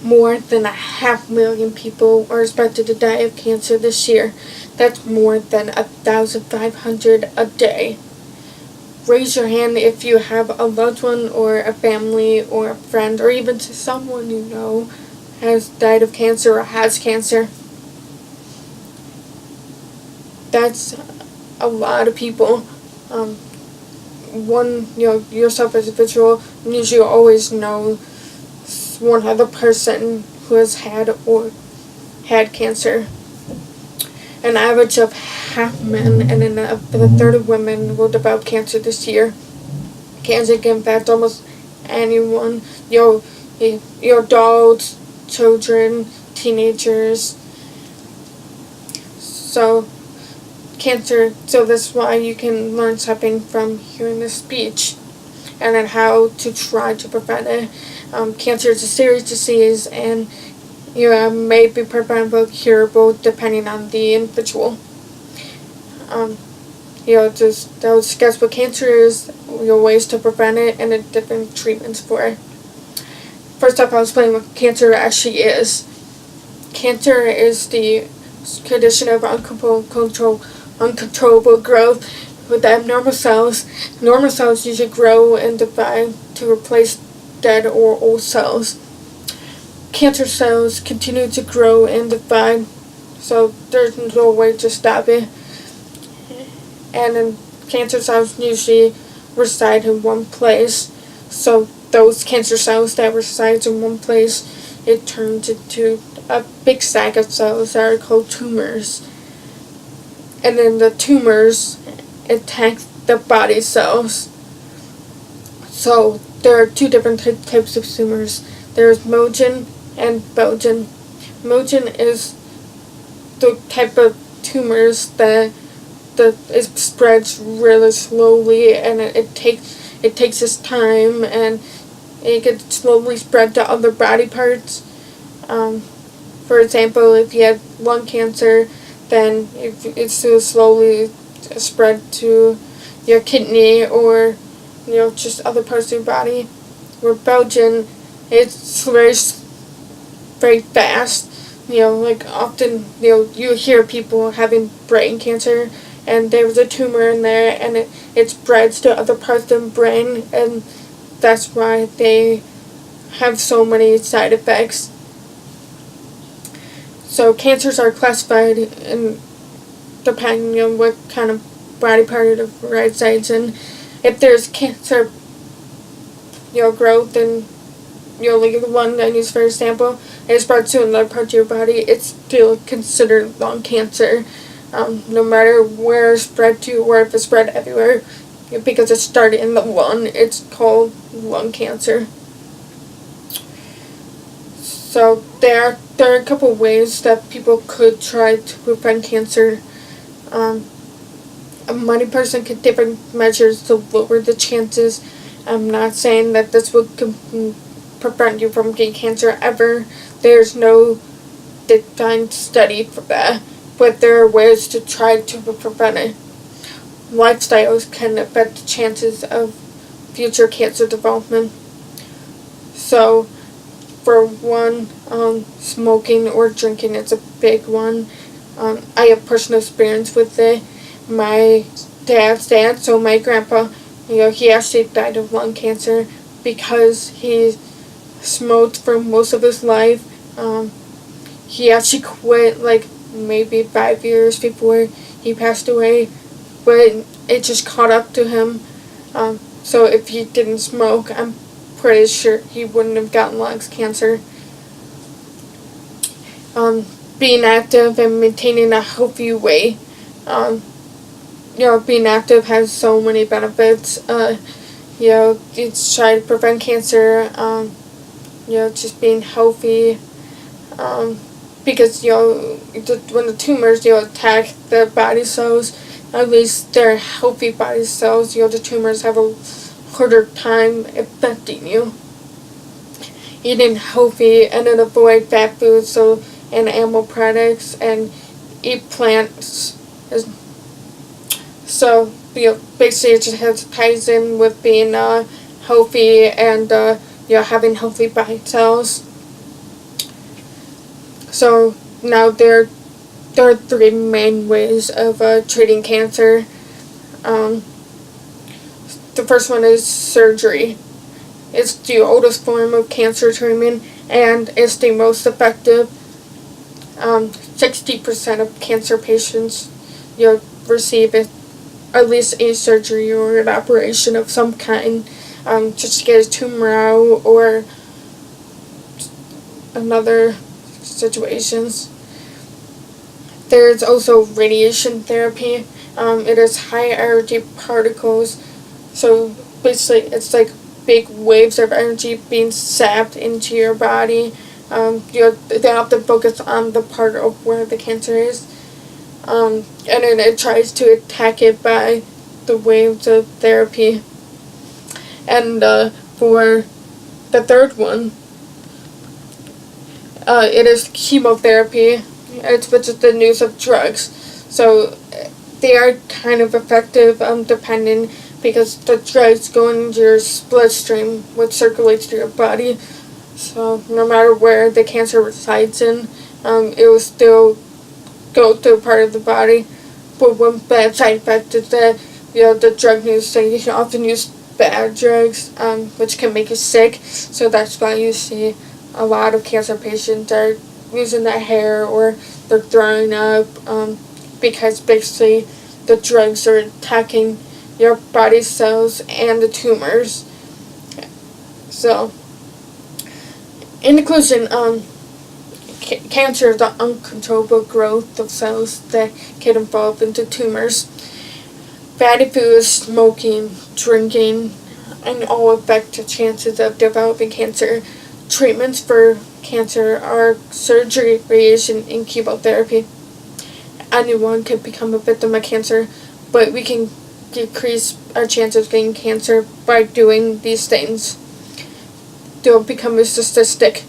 more than 500,000 people are expected to die of cancer this year. That's more than 1,500 a day. Raise your hand if you have a loved one or a family or a friend or even someone you know has died of cancer or has cancer. That's a lot of people. Yourself as a individual, you always know one other person who has had or had cancer. An average of half men and a third of women will develop cancer this year. Cancer can affect almost anyone. Your adults, children, teenagers. So that's why you can learn something from hearing this speech, and then how to try to prevent it. Cancer is a serious disease, and may be preventable, curable, depending on the individual. I'll discuss what cancer is, ways to prevent it, and the different treatments for it. First up, I'll explain what cancer actually is. Cancer is the condition of uncontrollable growth with abnormal cells. Normal cells usually grow and divide to replace dead or old cells. Cancer cells continue to grow and divide, so there's no way to stop it. And then cancer cells usually reside in one place, so those cancer cells that reside in one place, it turns into a big sack of cells that are called tumors. And then the tumors attack the body cells. So there are two different types of tumors. There's Mogen and Belgen. Mogen is the type of tumors that it spreads really slowly, and it takes its time, and it can slowly spread to other body parts. For example, if you have lung cancer, then it's slowly spread to your kidney or just other parts of your body. Where Belgian, it's very fast. Often you hear people having brain cancer, and there's a tumor in there, and it spreads to other parts of the brain, and that's why they have so many side effects. So cancers are classified in depending on what kind of body part it resides in. If there's cancer, growth, and like the one I use for example, and it spreads to another part of your body, it's still considered lung cancer. No matter where it's spread to, or if it's spread everywhere, because it started in the lung, it's called lung cancer. So there are a couple ways that people could try to prevent cancer. Many person could different measures to lower the chances. I'm not saying that this would prevent you from getting cancer ever. There's no defined study for that, but there are ways to try to prevent it. Lifestyles can affect the chances of future cancer development. So, for one, smoking or drinking is a big one. I have personal experience with it. My dad's dad, so my grandpa, he actually died of lung cancer because he smoked for most of his life. He actually quit maybe 5 years before he passed away, but it just caught up to him. So if he didn't smoke, I'm pretty sure he wouldn't have gotten lung cancer. Being active and maintaining a healthy weight. Being active has so many benefits. It's trying to prevent cancer. Just being healthy. Because when the tumors attack the body cells, at least they're healthy body cells. The tumors have a harder time affecting you. Eating healthy and then avoid fat foods, and animal products, and eat plants. So basically it just ties in with being healthy and having healthy body cells. So now there are three main ways of treating cancer. The first one is surgery. It's the oldest form of cancer treatment and it's the most effective. 60% of cancer patients receive at least a surgery or an operation of some kind, just to get a tumor out or another situations. There's also radiation therapy. It is high energy particles, so basically it's like big waves of energy being zapped into your body. They have to focus on the part of where the cancer is, and then it tries to attack it by the waves of therapy. And for the third one, it is chemotherapy, which is the use of drugs. So they are kind of effective, depending, because the drugs go into your bloodstream, which circulates through your body. So no matter where the cancer resides in, it will still go to a part of the body. But one bad side effect is that the drug use, you can often use bad drugs, which can make you sick. So that's why you see a lot of cancer patients are losing their hair or they're throwing up, because basically the drugs are attacking your body cells and the tumors. So, in conclusion, cancer is the uncontrollable growth of cells that can evolve into tumors. Fatty foods, smoking, drinking, and all affect the chances of developing cancer. Treatments for cancer are surgery, radiation, and chemotherapy. Anyone can become a victim of cancer, but we can decrease our chances of getting cancer by doing these things. Don't become a statistic.